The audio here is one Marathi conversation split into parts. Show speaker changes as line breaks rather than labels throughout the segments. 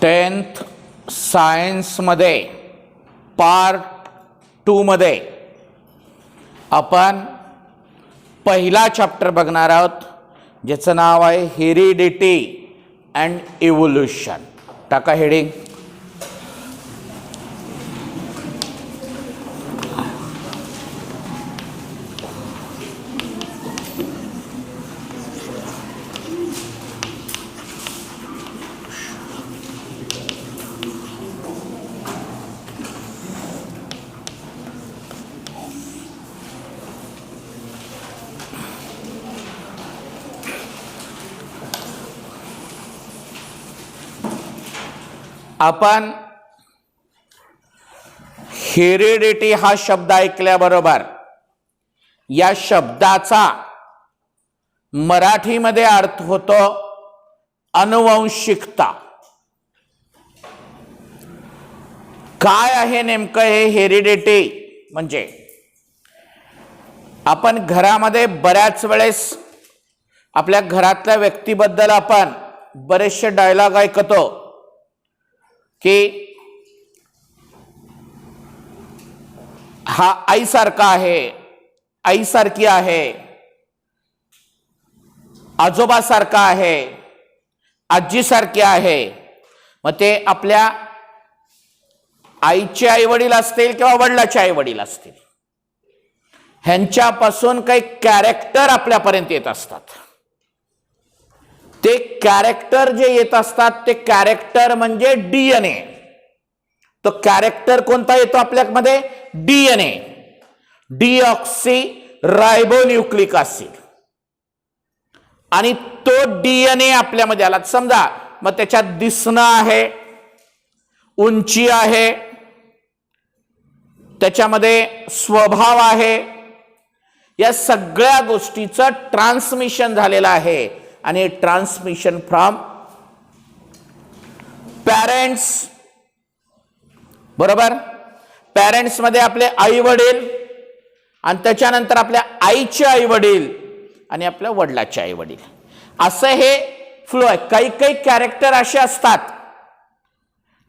10th सायन्समध्ये पार्ट 2 मध्ये आपण पहिला चॅप्टर बघणार आहोत, ज्याचं नाव आहे हेरिडिटी अँड इव्होल्यूशन. टाका हेडिंग. आपण हेरिडिटी हा शब्द ऐकल्याबरोबर या शब्दाचा मराठीमध्ये अर्थ होतो अनुवंशिकता. काय आहे नेमकं हे हेरिडिटी? म्हणजे आपण घरामध्ये बऱ्याच वेळेस आपल्या घरातल्या व्यक्तीबद्दल आपण बरेचसे डायलॉग ऐकतो की हा आईसारखा आहे, आईसारखी आहे, आजोबासारखा आहे, आजीसारखी आहे. मग ते आपल्या आईचे आई वडील असतील किंवा वडिलाचे आई वडील असतील, ह्यांच्यापासून काही कॅरेक्टर आपल्यापर्यंत येत असतात. ते कॅरेक्टर जे येत असतात ते कॅरेक्टर म्हणजे डीएनए. तो कॅरेक्टर कोणता येतो आपल्यामध्ये? DNA, deoxyribonucleic acid. आणि तो डीएनए आपल्यामध्ये आला समजा, मग त्याच्यात दिसणं आहे, उंची आहे, त्याच्यामध्ये स्वभाव आहे, या सगळ्या गोष्टीचं ट्रान्समिशन झालेलं आहे. आणि ट्रान्समिशन फ्रॉम पॅरेंट्स, बरोबर. पॅरेंट्स मध्ये आपले आई वडील, आणि त्याच्यानंतर आपल्या आईचे आई वडील आणि आपल्या वडिलाचे आई वडील, असं हे फ्लो आहे. काही काही कॅरेक्टर असे असतात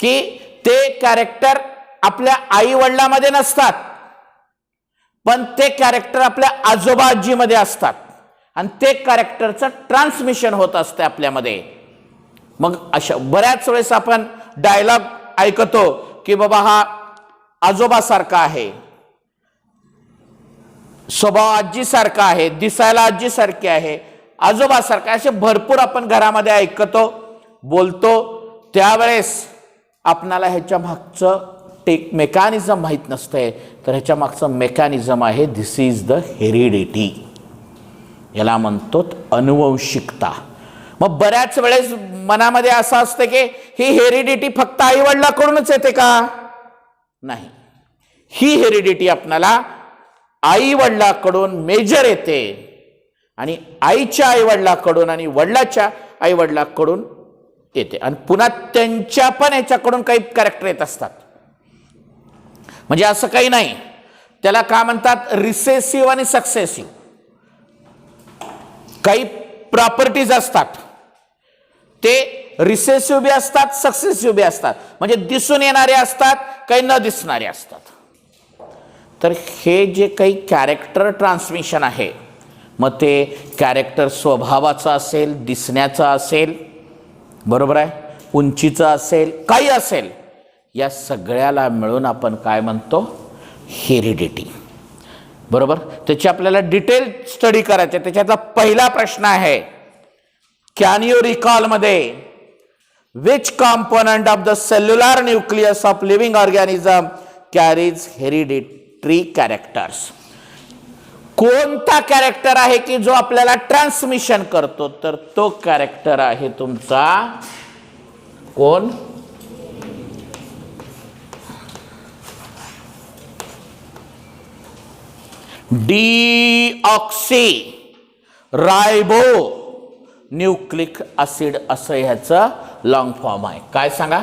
की ते कॅरेक्टर आपल्या आई वडिलांमध्ये नसतात, पण ते कॅरेक्टर आपल्या आजोबा आजीमध्ये असतात, आणि ते कॅरेक्टरचं ट्रान्समिशन होत असते आपल्यामध्ये. मग अशा बऱ्याच वेळेस आपण डायलॉग ऐकतो की बाबा हा आजोबासारखा आहे, स्वभाव आजीसारखा आहे, दिसायला आजीसारखी आहे, आजोबासारखा, असे भरपूर आपण घरामध्ये ऐकतो, बोलतो. त्यावेळेस आपणाला ह्याच्या मागचं मेकॅनिझम माहीत नसतंय. तर ह्याच्या मागचं मेकॅनिझम आहे दिस इज द हेरिडिटी. याला म्हणतो अनुवंशिकता. मग बऱ्याच वेळेस मनामध्ये असं असतं की ही हेरिडिटी फक्त आई वडिलांकडूनच येते का? नाही, ही हेरिडिटी आपल्याला आई वडिलांकडून मेजर येते, आणि आईच्या आई वडिलांकडून आणि वडिलाच्या आई वडिलांकडून येते, आणि पुन्हा त्यांच्या पण याच्याकडून काही कॅरेक्टर येत असतात. म्हणजे असं काही नाही. त्याला काय म्हणतात? रिसेसिव्ह आणि सक्सेसिव्ह. काही प्रॉपर्टीज असतात, ते रिसेसिव्ह बी असतात, सक्सेसिव्ह बी असतात. म्हणजे दिसून येणारे असतात, काही न दिसणारे असतात. तर हे जे काही कॅरेक्टर ट्रान्समिशन आहे, मग ते कॅरेक्टर स्वभावाचं असेल, दिसण्याचं असेल, बरोबर आहे, उंचीचं असेल, काही असेल, या सगळ्याला मिळून आपण काय म्हणतो? हेरिडिटी. बरोबर. त्याची आपल्याला डिटेल स्टडी करायचे. त्याच्यातला पहिला प्रश्न आहे, कॅन यू रिकॉल मध्ये which component of the cellular nucleus of living organism carries hereditary characters? कोणता कॅरेक्टर आहे की जो आपल्याला ट्रान्समिशन करतो? तर तो कॅरेक्टर आहे तुमचा कोण? डीऑक्सी रायबो न्यूक्लिक ऍसिड असं ह्याचं लॉंग फॉर्म आहे. काय सांगा?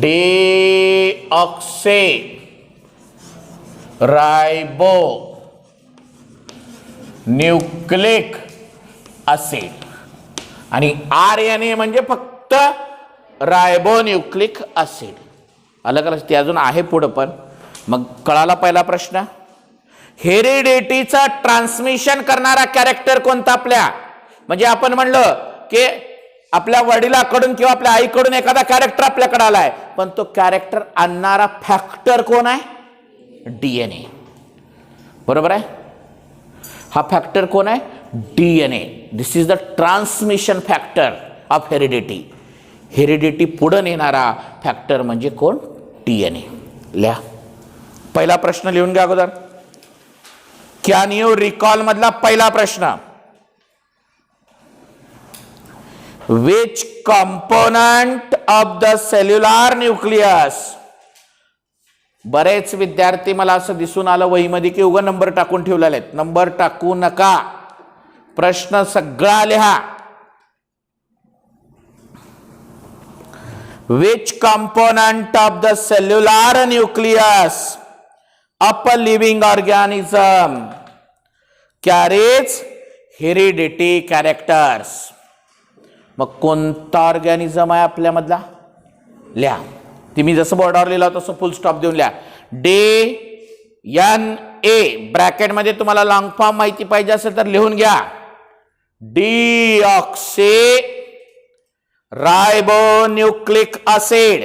Deoxyribonucleic acid. आणि RNA म्हणजे फक्त रायबोन्यूक्लिक ऍसिड. अलग अलग ते अजून आहे पुढं, पण मग कळाला पहिला प्रश्न. हेरिडिटीचं ट्रान्समिशन करणारा कॅरेक्टर कोणता आपल्या, म्हणजे आपण म्हणलं की आपल्या वडिलाकडून किंवा आपल्या आईकडून एखादा कॅरेक्टर आपल्याकडे आलाय, पण तो कॅरेक्टर आणणारा फॅक्टर कोण आहे? डीएनए. बरोबर आहे. हा फॅक्टर कोण आहे? DNA. This is the transmission factor of heredity. Heredity पुढे नेणारा फॅक्टर म्हणजे कोण? डीएनए. लिहा. पहिला प्रश्न लिहून घ्या अगोदर. कॅन यू रिकॉल मधला पहिला प्रश्न. Which component of the cellular nucleus? बरेच विद्यार्थी मला असं दिसून आलं वहीमध्ये की उगा नंबर टाकून ठेवलेले आहेत. नंबर टाकू नका, प्रश्न सगळा लिहा. Which component of the cellular nucleus of a living organism carries heredity characters? मग कोणता ऑर्गॅनिझम आहे आपल्यामधला? लिहा. ती मी जसं बोर्डावर लिहिला तसं फुल स्टॉप देऊन लिहा. DNA ब्रॅकेटमध्ये तुम्हाला लॉंग फॉर्म माहिती पाहिजे असेल तर लिहून घ्या. Deoxyribonucleic acid.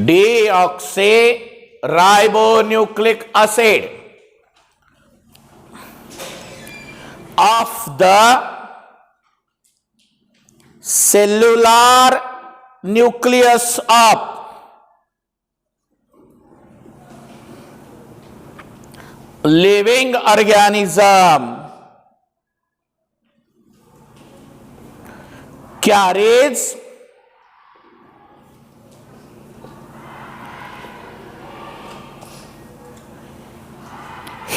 deoxyribonucleic acid of the cellular nucleus of living organism carries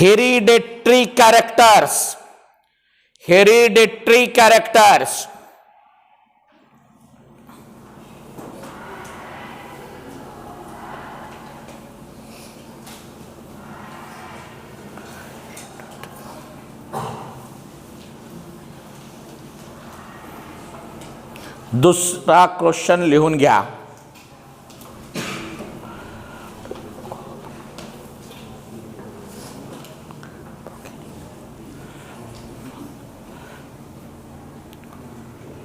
hereditary characters. Hereditary characters. दूसरा क्वेश्चन लिहून घ्या.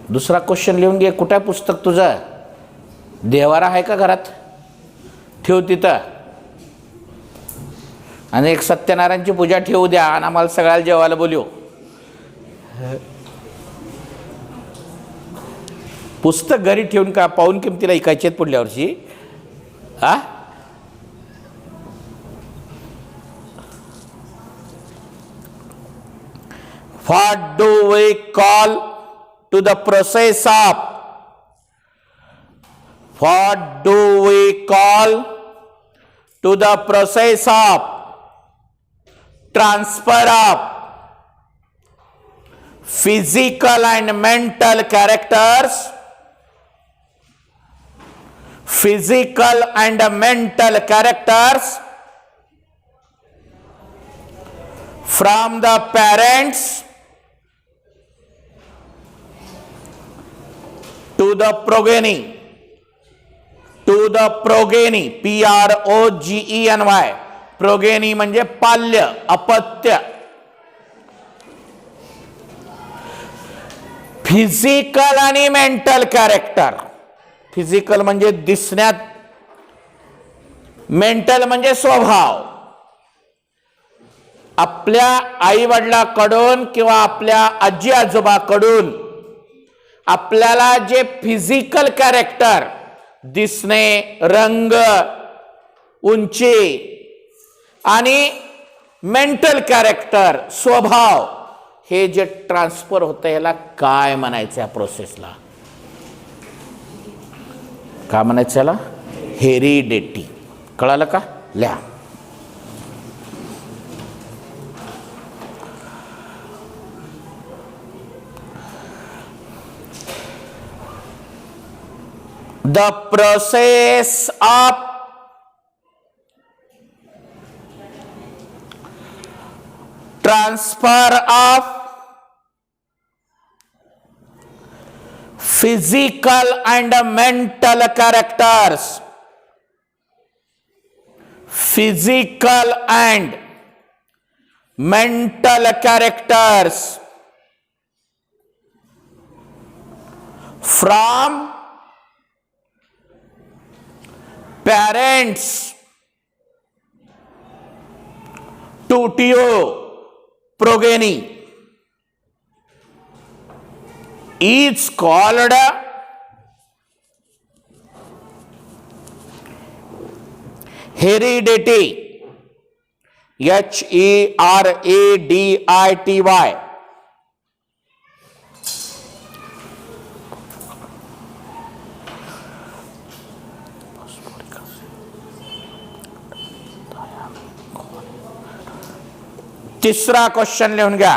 दुसरा क्वेश्चन लिहून घे. कुठे पुस्तक तुझं? देवारा आहे का घरात? ठेव तिथं. आणि एक सत्यनारायणची पूजा ठेवू द्या आणि आम्हाला सगळ्याला जेवायला बोलू. पुस्तक घरी ठेवून का पाऊन किमतीला ऐकायचे पुढल्या वर्षी? What do we call to the process of? What do we call to the process of transfer of physical and mental characters? Physical and mental characters from the parents to the progeny. To the progeny. PROGENY. Progeny म्हणजे पाल्य, अपत्य. फिजिकल आणि मेंटल कॅरेक्टर. फिजिकल म्हणजे दिसण्यात, मेंटल म्हणजे स्वभाव. आपल्या आई वडिलांकडून किंवा आपल्या आजी आजोबाकडून आपल्याला जे फिजिकल कॅरेक्टर, दिसणे, रंग, उंची, आणि मेंटल कॅरेक्टर, स्वभाव, हे जे ट्रान्सफर होतं याला काय म्हणायचं? या प्रोसेसला काय म्हणायचं? याला हेरिडिटी. कळालं का? लिहा. The process of transfer of physical and mental characters, physical and mental characters from parents to progeny is called heredity. HERADITY. तीसरा क्वेश्चन लिहून घ्या.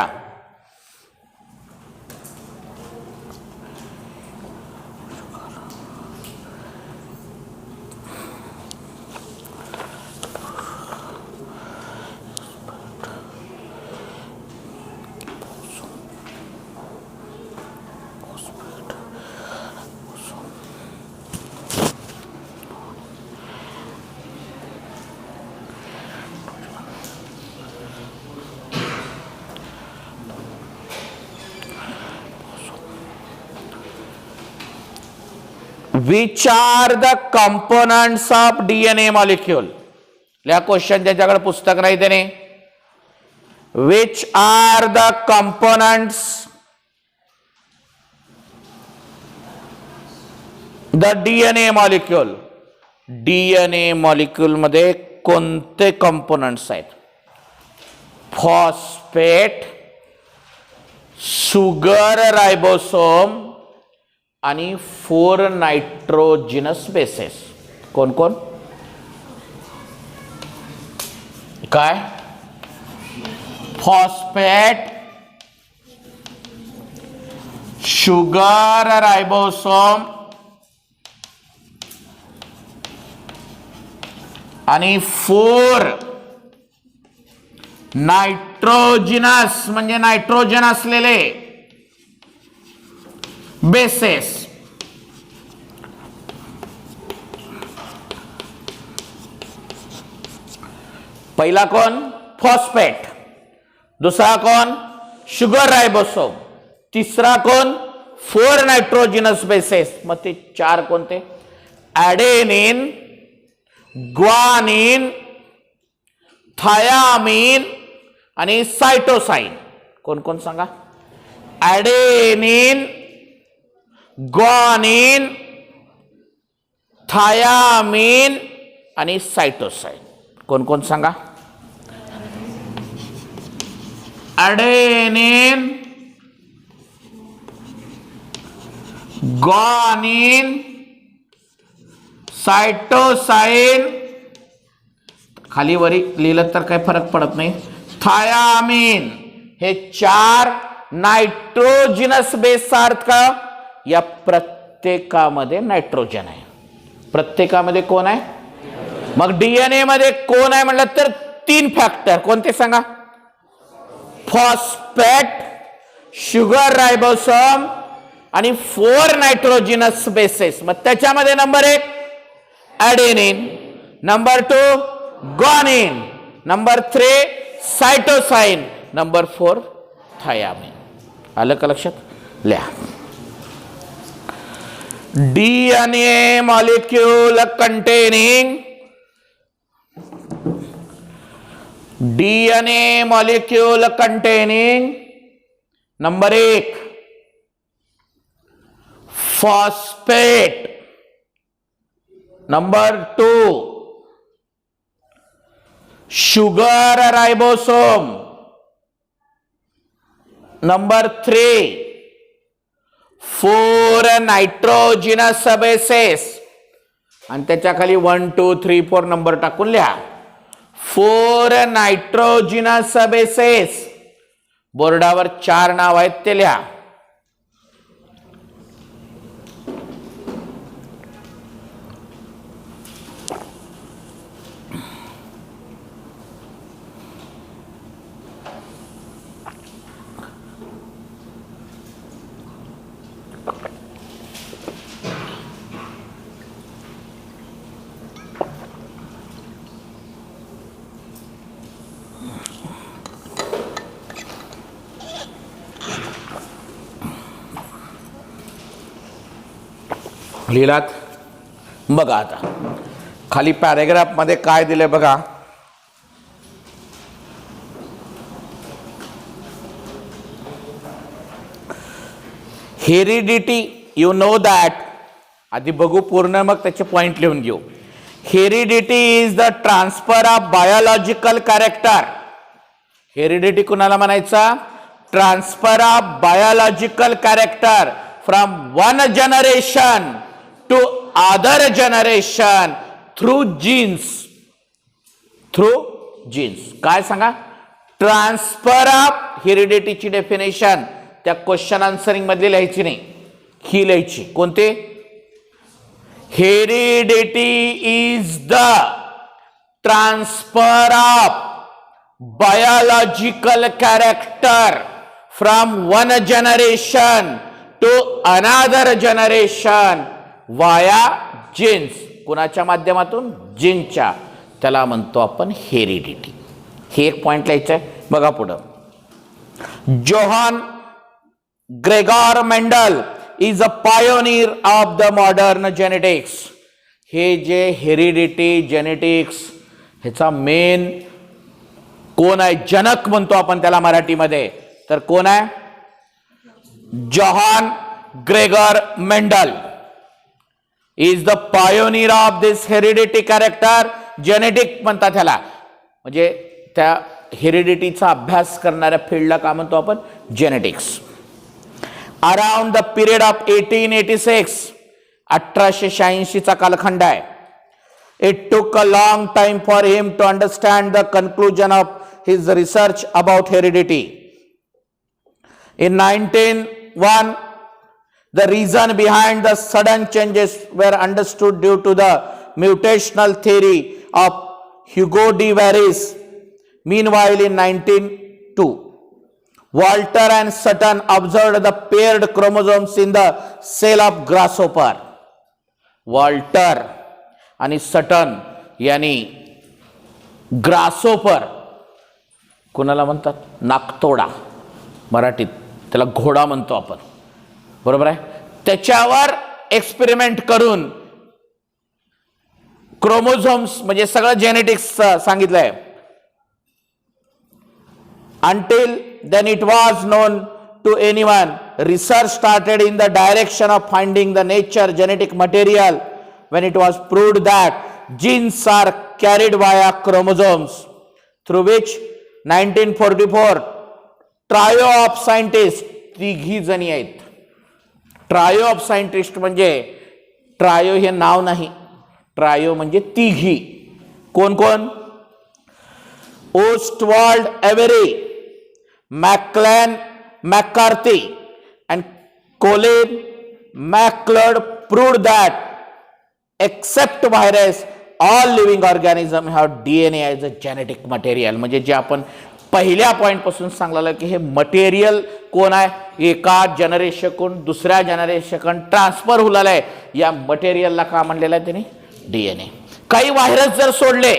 Which are the components of DNA molecule? या क्वेश्चन ज्यांच्याकडे पुस्तक नाही त्याने. Which are the components the DNA molecule? DNA molecule मध्ये कोणते कंपोनेंट्स आहेत? फॉस्फेट, शुगर रायबोसोम आणि 4 नायट्रोजिनस बेसेस. कोण कोण? काय? फॉस्फेट, शुगर रायबोसोम आणि 4 नायट्रोजिनस म्हणजे नायट्रोजन असलेले बेसेस. पहिला कोण? फॉस्फेट. दुसरा कोण? शुगर रायबोसोम. तिसरा कोण? 4 नायट्रोजिनस बेसेस. मग ते 4 कोणते? ॲडेनिन, ग्वानिन, थायामिन आणि सायटोसाइन. कोण कोण सांगा? ॲडेनिन, ग्वानिन, थायामिन आणि सायटोसाइन. कोण कोण सांगा? ॲडेनिन, ग्वानिन, सायटोसाइन. खाली वरी लिहिलं तर काही फरक पडत नाही. थायामिन. हे 4 नायट्रोजिनस बेस आहेत का? या प्रत्येकामध्ये नायट्रोजन आहे. प्रत्येकामध्ये कोण आहे? मग डीएनए मध्ये कोण आहे म्हणलं तर 3 फॅक्टर. कोणते सांगा? फॉस्फेट, शुगर रायबोसोम आणि 4 नायट्रोजिनस बेसेस. मग त्याच्यामध्ये number 1 adenine, number 2 guanine, number 3 cytosine, number 4 thiamine. आलं का लक्षात? लिहा. DNA molecule containing number 1 phosphate, number 2 sugar ribosome, number 3 4 नायट्रोजिनस bases. आणि त्याच्या खाली 1 2 3 4 नंबर टाकून लिहा. 4 नायट्रोजिनस बेसेस. बोर्डावर 4 नाव आहेत ते लिहा. लिहिलात? बघा आता खाली पॅरेग्राफ मध्ये काय दिले बघा. Heredity, you know that. आधी बघू पूर्ण मग त्याचे पॉइंट लिहून घेऊ. Heredity is the transfer of biological character. Heredity कुणाला म्हणायचा? Transfer of biological character from one generation to other generation through genes. Through genes. काय सांगा? ट्रान्सफर ऑफ हेरिडिटीची डेफिनेशन त्या क्वेश्चन आन्सरिंग मध्ये लिहायची नाही, ही लिहायची. कोणते? Heredity is the transfer of biological character from one generation to another generation via jeans. कुणाच्या माध्यमातून? जीनच्या. त्याला म्हणतो आपण हेरिडिटी. हे एक पॉइंट लिहायचं आहे. बघा पुढं. Johann Gregor Mendel is a pioneer of the modern genetics. हे जे हेरिडिटी जेनेटिक्स ह्याचा मेन कोण आहे? जनक म्हणतो आपण त्याला मराठीमध्ये. तर कोण आहे? Johann Gregor Mendel is the pioneer of this heredity character. Genetic म्हणतात ह्याला, म्हणजे त्या हेरिडिटीचा अभ्यास करणाऱ्या फील्डला काय म्हणतो आपण? Genetics. Around the period of 1886, 1886 चा कालखंड आहे. It took a long time for him to understand the conclusion of his research about heredity. In 1901, the reason behind the sudden changes were understood due to the mutational theory of Hugo de Varis. Meanwhile, in 1902, Walter and Sutton observed the paired chromosomes in the cell of grasshopper. Walter आणि सटन यांनी ग्रासोपर, कुणाला म्हणतात? नाकतोडा. मराठीत त्याला घोडा म्हणतो आपण, बरोबर आहे. त्याच्यावर एक्सपेरिमेंट करून क्रोमोझोम्स म्हणजे सगळं जेनेटिक्स सांगितलंय. Until then it was known to anyone. Research started in the direction of finding the nature genetic material when it was proved that genes are carried via chromosomes, through which 1944 trio of scientists, तिघी जणी आहेत. ट्रायो ऑफ सायंटिस्ट म्हणजे ट्रायो हे नाव नाही, ट्रायो म्हणजे तिघी. कोण कोण? Ostwald Avery, Maclyn McCarty and Colin MacLeod proved that except virus all living organisms have DNA as a genetic material. म्हणजे जे आपण पहिल्या पॉइंट पासून सांगलेलं की हे मटेरियल कोण आहे? एका जनरेशनकडून दुसऱ्या जनरेशनकडे ट्रान्सफर होलेलं आहे. या मटेरियलला का म्हणलेलं आहे त्यांनी? DNA. काही व्हायरस जर सोडले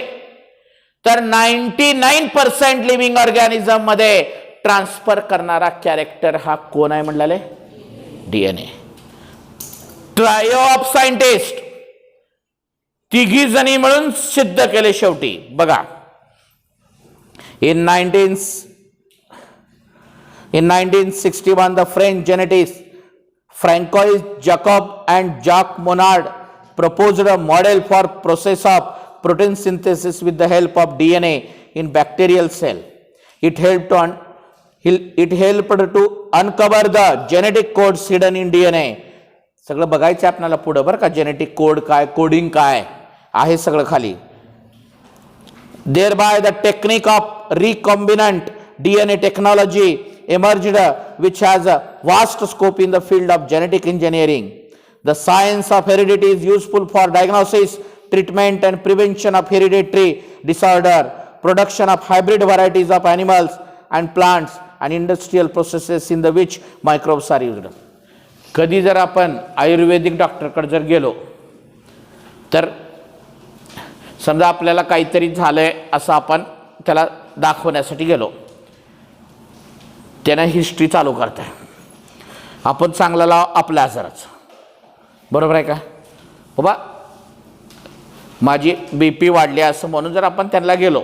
तर 99% लिव्हिंग ऑर्गॅनिझम मध्ये ट्रान्सफर करणारा कॅरेक्टर हा कोण आहे म्हणलेलं आहे? DNA. ट्रायो ऑफ सायंटिस्ट तिघी जणी मिळून सिद्ध केले शेवटी. बघा, in 1961 the French geneticists Francois Jacob and Jacques Monod proposed a model for process of protein synthesis with the help of DNA in bacterial cell. It helped to uncover the genetic codes hidden in DNA. सगळं बघायचं आपल्याला पुढे बरं का. जेनेटिक कोड काय, कोडिंग काय आहे सगळं खाली. Thereby the technique of recombinant DNA technology emerged, which has a vast scope in the field of genetic engineering. The science of heredity is useful for diagnosis, treatment and prevention of hereditary disorder, production of hybrid varieties of animals and plants, and industrial processes in the which microbes are used. कधी जर आपण आयुर्वेदिक डॉक्टरकडे जर गेलो तर समजा आपल्याला काहीतरी झालंय असं आपण त्याला दाखवण्यासाठी गेलो, त्याने हिस्ट्री चालू करताय. आपण चांगला लाव आपल्या आजाराचं, बरोबर आहे का? बाबा माझी BP वाढली असं म्हणून जर आपण त्यांना गेलो,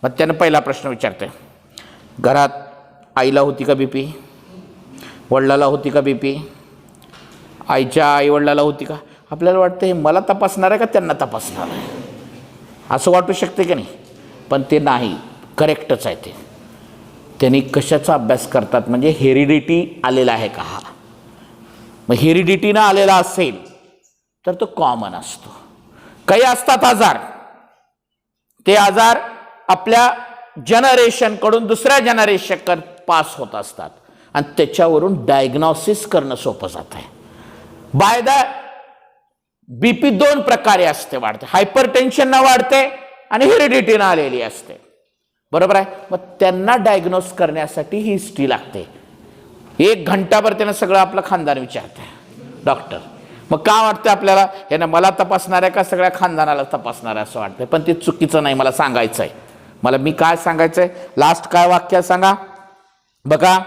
मग त्यानं पहिला प्रश्न विचारते, घरात आईला होती का BP, वडिलाला होती का BP, आईच्या आई वडिलाला होती का. आपल्याला वाटतं हे मला तपासणार आहे का त्यांना तपासणार आहे, असं वाटू शकते की नाही. पण ते नाही, करेक्टच आहे. ते त्यांनी कशाचा अभ्यास करतात म्हणजे हेरिडिटी आलेला आहे का हा. मग हेरिडिटीनं आलेला असेल तर तो कॉमन असतो. काही असतात आजार, ते आजार आपल्या जनरेशनकडून दुसऱ्या जनरेशनकडे पास होत असतात आणि त्याच्यावरून डायग्नॉसिस करणं सोपं जात आहे. बाय द BP 2 प्रकारे असते, वाढते. हायपरटेन्शननं वाढते आणि हेरिडिटीनं आलेली असते, बरोबर आहे. मग त्यांना डायग्नोस करण्यासाठी ही हिस्ट्री लागते. 1 घंटाभर त्यानं सगळं आपलं खानदान विचारते डॉक्टर. मग का वाटतं आपल्याला हे ना मला तपासणार आहे का सगळ्या खानदानाला तपासणार आहे असं वाटतं. पण ते चुकीचं नाही, मला सांगायचं आहे. मला मी काय सांगायचं आहे, लास्ट काय वाक्य सांगा बघा.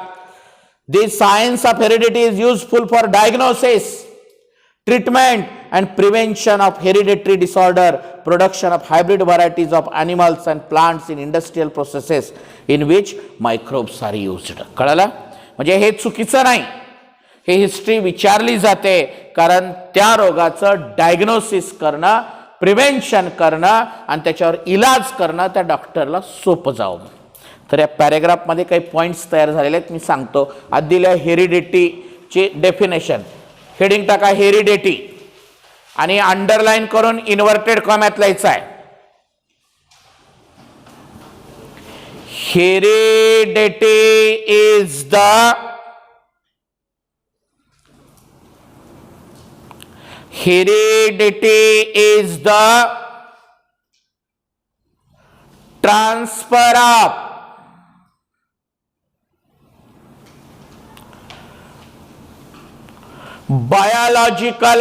The science of heredity is useful for diagnosis, treatment and prevention of hereditary disorder, production of hybrid varieties of animals and plants in industrial processes in which microbes are used. कळलं. म्हणजे हे चुकीचं नाही, हे हिस्ट्री विचारली जाते कारण त्या रोगाचं डायग्नोसिस करणं, प्रिव्हेन्शन करणं आणि त्याच्यावर इलाज करणं त्या डॉक्टरला सोपं जावं. तर या पॅरेग्राफमध्ये काही पॉईंट्स तयार झालेले आहेत, मी सांगतो. आधी दिल्या हेरिडिटीची डेफिनेशन, हेडिंग टाका हेरिडिटी आणि अंडरलाईन करून इन्व्हर्टेड कॉम्यात लिहायचं आहे. Heredity is the transfer of biological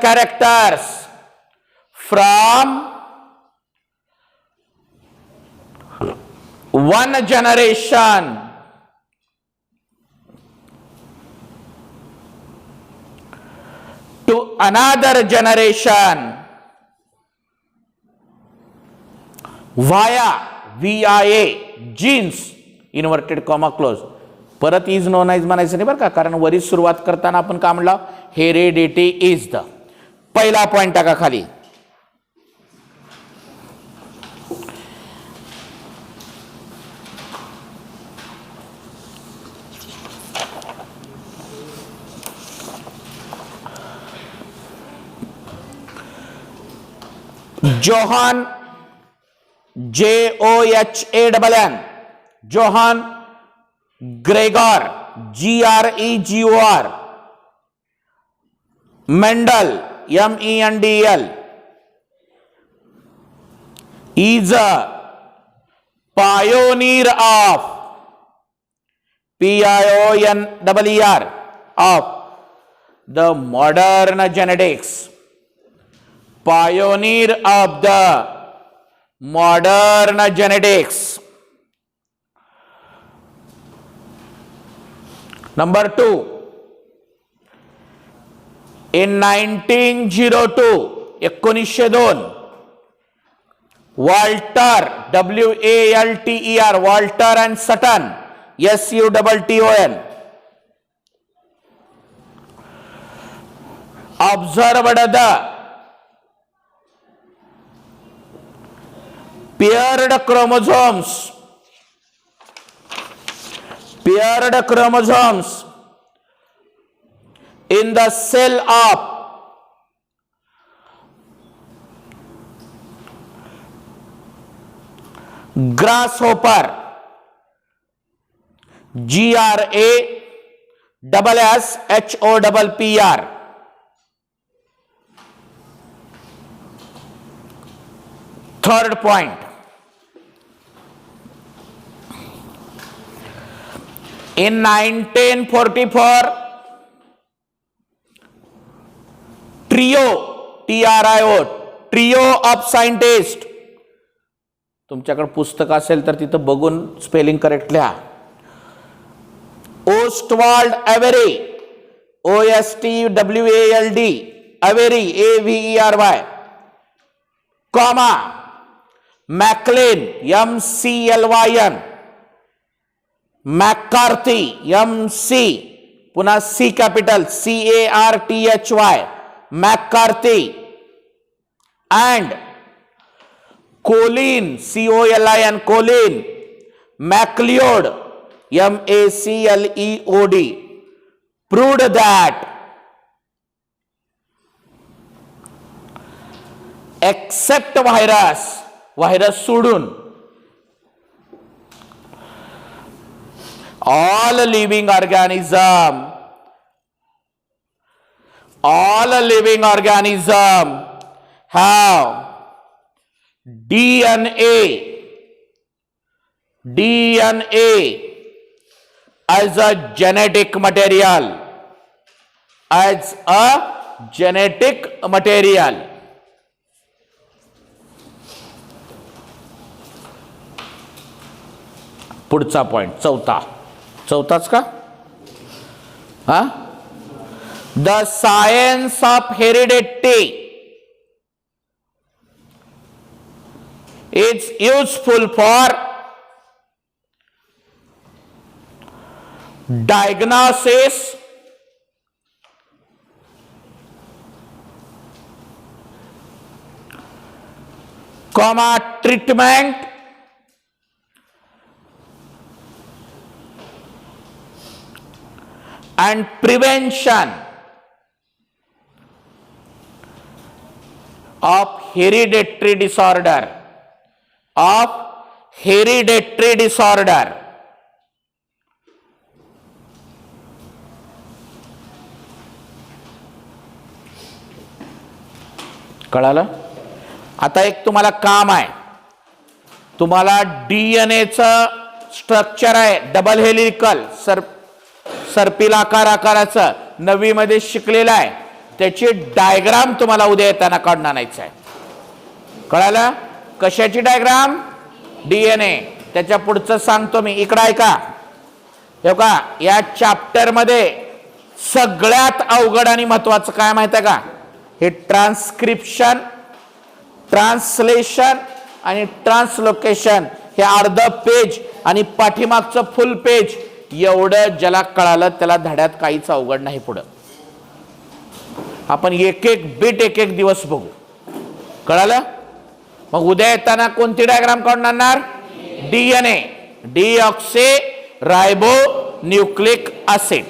characters from one generation to another generation via VIA genes inverted comma close. परत इज नोन इज म्हणायचं नाही बरं का, कारण वरीच सुरुवात करताना आपण काय म्हणलं, हेरिडिटी इज द. पहिला पॉइंट टाका खाली. Johann JOHANN Johann Gregor GREGOR Mendel MENDL is a pioneer of PIONER of the modern genetics. Pioneer of the modern genetics. Number 2, in 1902 Walter WALTER Walter and Sutton SUTTON observed the paired chromosomes in the cell of grasshopper GRASSHOPPR. Third point, in 1944 trio of scientists, तुमच्याकडे पुस्तक असेल तर तिथं बघून स्पेलिंग करेक्ट लिहा. Ostwald Avery, OSTWALD, Avery, AVERY, comma Maclyn, MCLYN, McCarty, MC, पुन्हा C capital, CARTHY, McCarty, and Colin, COLIN, Colin, MacLeod, MACLEOD, proved that except virus सोडून all living organism have DNA as a genetic material, पुढचा पॉइंट चौथाच का? हा, the science of heredity is useful for diagnosis, treatment, and prevention of hereditary disorder. कळालं? आता एक तुम्हाला काम आहे, तुम्हाला डीएनएचं स्ट्रक्चर आहे डबल हेलिकल, सर्पिल आकाराचं, 9वी मध्ये शिकलेलं आहे, त्याची डायग्राम तुम्हाला उद्या येताना काढून आणायचं आहे. कळालं? कशाची डायग्राम? डीएनए. त्याच्या पुढचं सांगतो मी, इकडं ऐका. हे का, या चॅप्टर मध्ये सगळ्यात अवघड आणि महत्वाचं काय माहिती आहे का? हे ट्रान्सक्रिप्शन, ट्रान्सलेशन आणि ट्रान्सलोकेशन, हे अर्ध पेज आणि पाठीमागचं फुल पेज, एवढं ज्याला कळालं त्याला धड्यात काहीच अवघड नाही. पुढं आपण एक एक बीट एक एक दिवस बघू. कळालं? मग उद्या येताना कोणती डायग्राम काढून आणणार? DNA, deoxyribonucleic acid.